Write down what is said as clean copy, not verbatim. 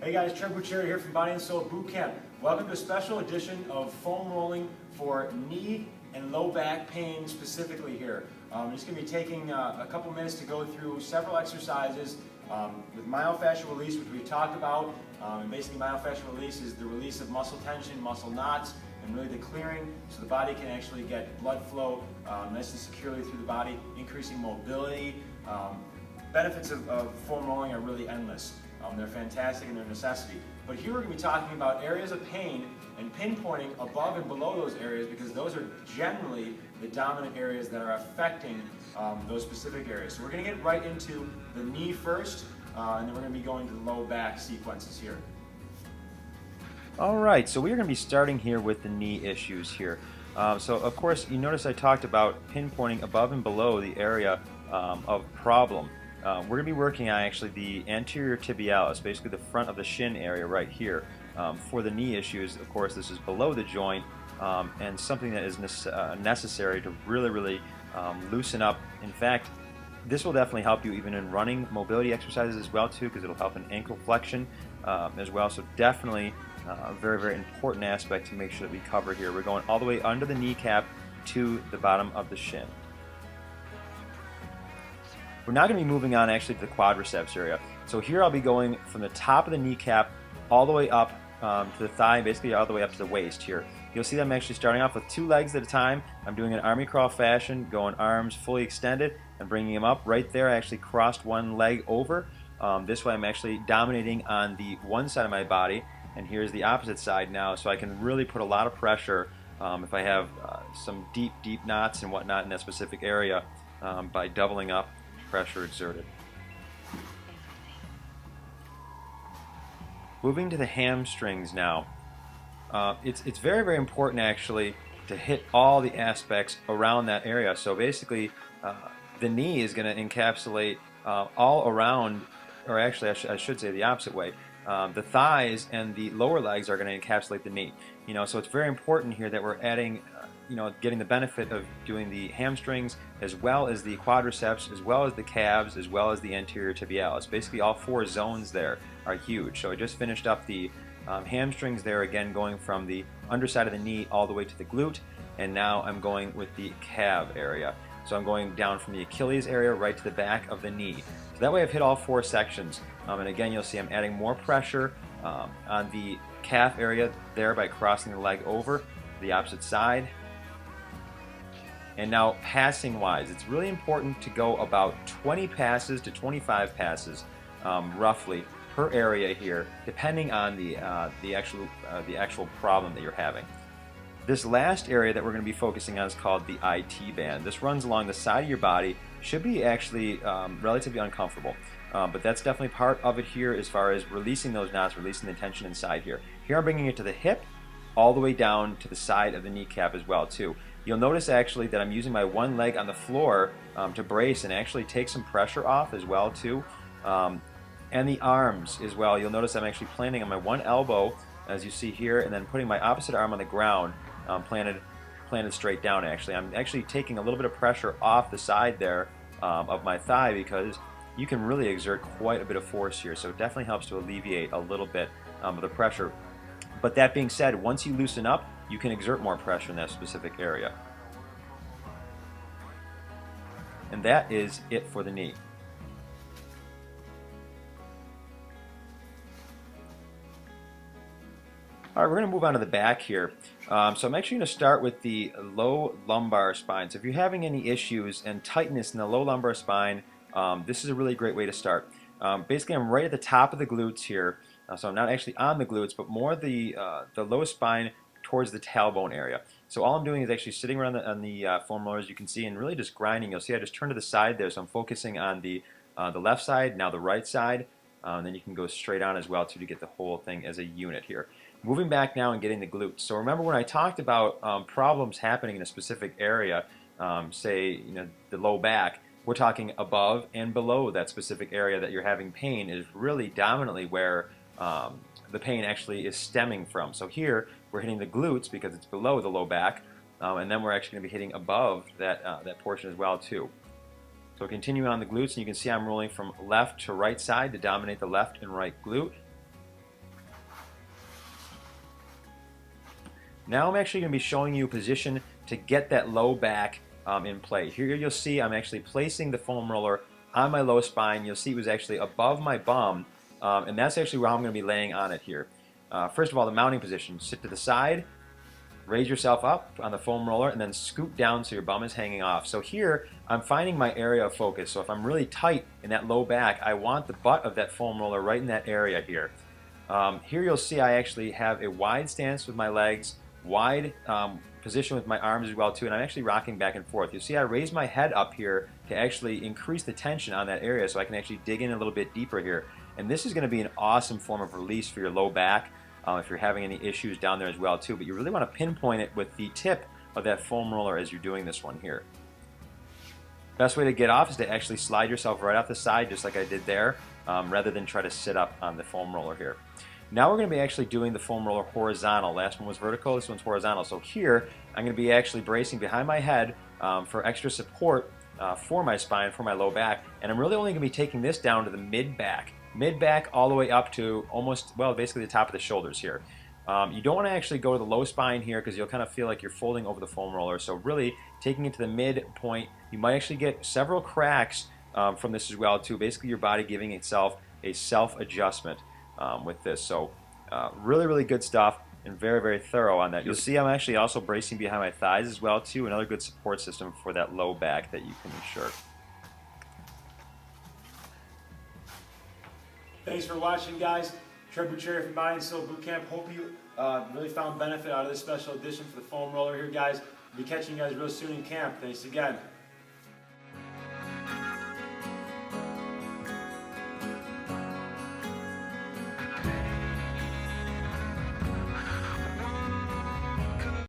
Hey guys, Trent Buccieri here from Body and Soul Boot Camp. Welcome to a special edition of foam rolling for knee and low back pain specifically here. I'm just going to be taking a couple minutes to go through several exercises with myofascial release, which we talked about. And basically myofascial release is the release of muscle tension, muscle knots, and really the clearing so the body can actually get blood flow nice and securely through the body, increasing mobility. Benefits of foam rolling are really endless. They're fantastic and they're a necessity. But here we're going to be talking about areas of pain and pinpointing above and below those areas because those are generally the dominant areas that are affecting those specific areas. So we're going to get right into the knee first, and then we're going to be going to the low back sequences here. Alright, so we're going to be starting here with the knee issues here. So of course you notice I talked about pinpointing above and below the area of problem. We're going to be working on actually the anterior tibialis, basically the front of the shin area right here. For the knee issues, of course, this is below the joint and something that is necessary to really loosen up. In fact, this will definitely help you even in running mobility exercises as well too, because it'll help in ankle flexion as well. So definitely a very important aspect to make sure that we cover here. We're going all the way under the kneecap to the bottom of the shin. We're now going to be moving on actually to the quadriceps area. So here I'll be going from the top of the kneecap all the way up to the thigh, basically all the way up to the waist here. You'll see that I'm actually starting off with 2 legs at a time. I'm doing an army crawl fashion, going arms fully extended and bringing them up. Right there I actually crossed one leg over. This way I'm actually dominating on the one side of my body, and here's the opposite side now, so I can really put a lot of pressure if I have some deep knots and whatnot in that specific area by doubling up pressure exerted. Moving to the hamstrings now. It's very important actually to hit all the aspects around that area. So basically the knee is going to encapsulate all around, or actually I should say the opposite way. The thighs and the lower legs are going to encapsulate the knee. So it's very important here that we're adding getting the benefit of doing the hamstrings as well as the quadriceps, as well as the calves, as well as the anterior tibialis. Basically all 4 zones there are huge. So I just finished up the hamstrings there, again going from the underside of the knee all the way to the glute, and now I'm going with the calf area. So I'm going down from the Achilles area right to the back of the knee. So that way I've hit all 4 sections. And again, you'll see I'm adding more pressure on the calf area there by crossing the leg over to the opposite side. And now passing wise, it's really important to go about 20 passes to 25 passes roughly per area here, depending on the actual problem that you're having. This last area that we're going to be focusing on is called the IT band. This runs along the side of your body, should be actually relatively uncomfortable, but that's definitely part of it here as far as releasing those knots, releasing the tension inside here. Here I'm bringing it to the hip, all the way down to the side of the kneecap as well too. You'll notice actually that I'm using my one leg on the floor to brace and actually take some pressure off as well too. And the arms as well. You'll notice I'm actually planting on my one elbow, as you see here, and then putting my opposite arm on the ground, planted straight down actually. I'm actually taking a little bit of pressure off the side there of my thigh because you can really exert quite a bit of force here. So it definitely helps to alleviate a little bit of the pressure. But that being said, once you loosen up, you can exert more pressure in that specific area. And that is it for the knee. Alright, we're going to move on to the back here. So I'm actually going to start with the low lumbar spine. So if you're having any issues and tightness in the low lumbar spine, this is a really great way to start. Basically, I'm right at the top of the glutes here. So I'm not actually on the glutes, but more the low spine towards the tailbone area. So all I'm doing is actually sitting around on the foam rollers, you can see, and really just grinding. You'll see I just turn to the side there, so I'm focusing on the left side, now the right side, and then you can go straight on as well too to get the whole thing as a unit here. Moving back now and getting the glutes. So remember when I talked about problems happening in a specific area, say the low back, we're talking above and below that specific area that you're having pain is really dominantly where the pain actually is stemming from. So here we're hitting the glutes because it's below the low back, and then we're actually going to be hitting above that portion as well too. So continuing on the glutes, and you can see I'm rolling from left to right side to dominate the left and right glute. Now I'm actually going to be showing you a position to get that low back in play. Here you'll see I'm actually placing the foam roller on my low spine. You'll see it was actually above my bum, and that's actually where I'm going to be laying on it here. First of all, the mounting position. Sit to the side, raise yourself up on the foam roller, and then scoot down so your bum is hanging off. So here, I'm finding my area of focus. So if I'm really tight in that low back, I want the butt of that foam roller right in that area here. Here you'll see I actually have a wide stance with my legs, wide position with my arms as well too, and I'm actually rocking back and forth. You'll see I raise my head up here to actually increase the tension on that area so I can actually dig in a little bit deeper here. And this is going to be an awesome form of release for your low back if you're having any issues down there as well too. But you really want to pinpoint it with the tip of that foam roller as you're doing this one here. Best way to get off is to actually slide yourself right off the side just like I did there, rather than try to sit up on the foam roller here. Now we're going to be actually doing the foam roller horizontal. Last one was vertical, this one's horizontal. So here I'm going to be actually bracing behind my head for extra support for my spine, for my low back, and I'm really only going to be taking this down to the mid-back. Mid-back all the way up to almost, well, basically the top of the shoulders here. You don't want to actually go to the low spine here because you'll kind of feel like you're folding over the foam roller. So really taking it to the midpoint, you might actually get several cracks from this as well too. Basically your body giving itself a self-adjustment with this. So really, really good stuff and very, very thorough on that. You'll see I'm actually also bracing behind my thighs as well too. Another good support system for that low back that you can ensure. Thanks for watching, guys. Trey Bucheri from Body and Soul Bootcamp. Hope you really found benefit out of this special edition for the foam roller here, guys. We'll be catching you guys real soon in camp. Thanks again.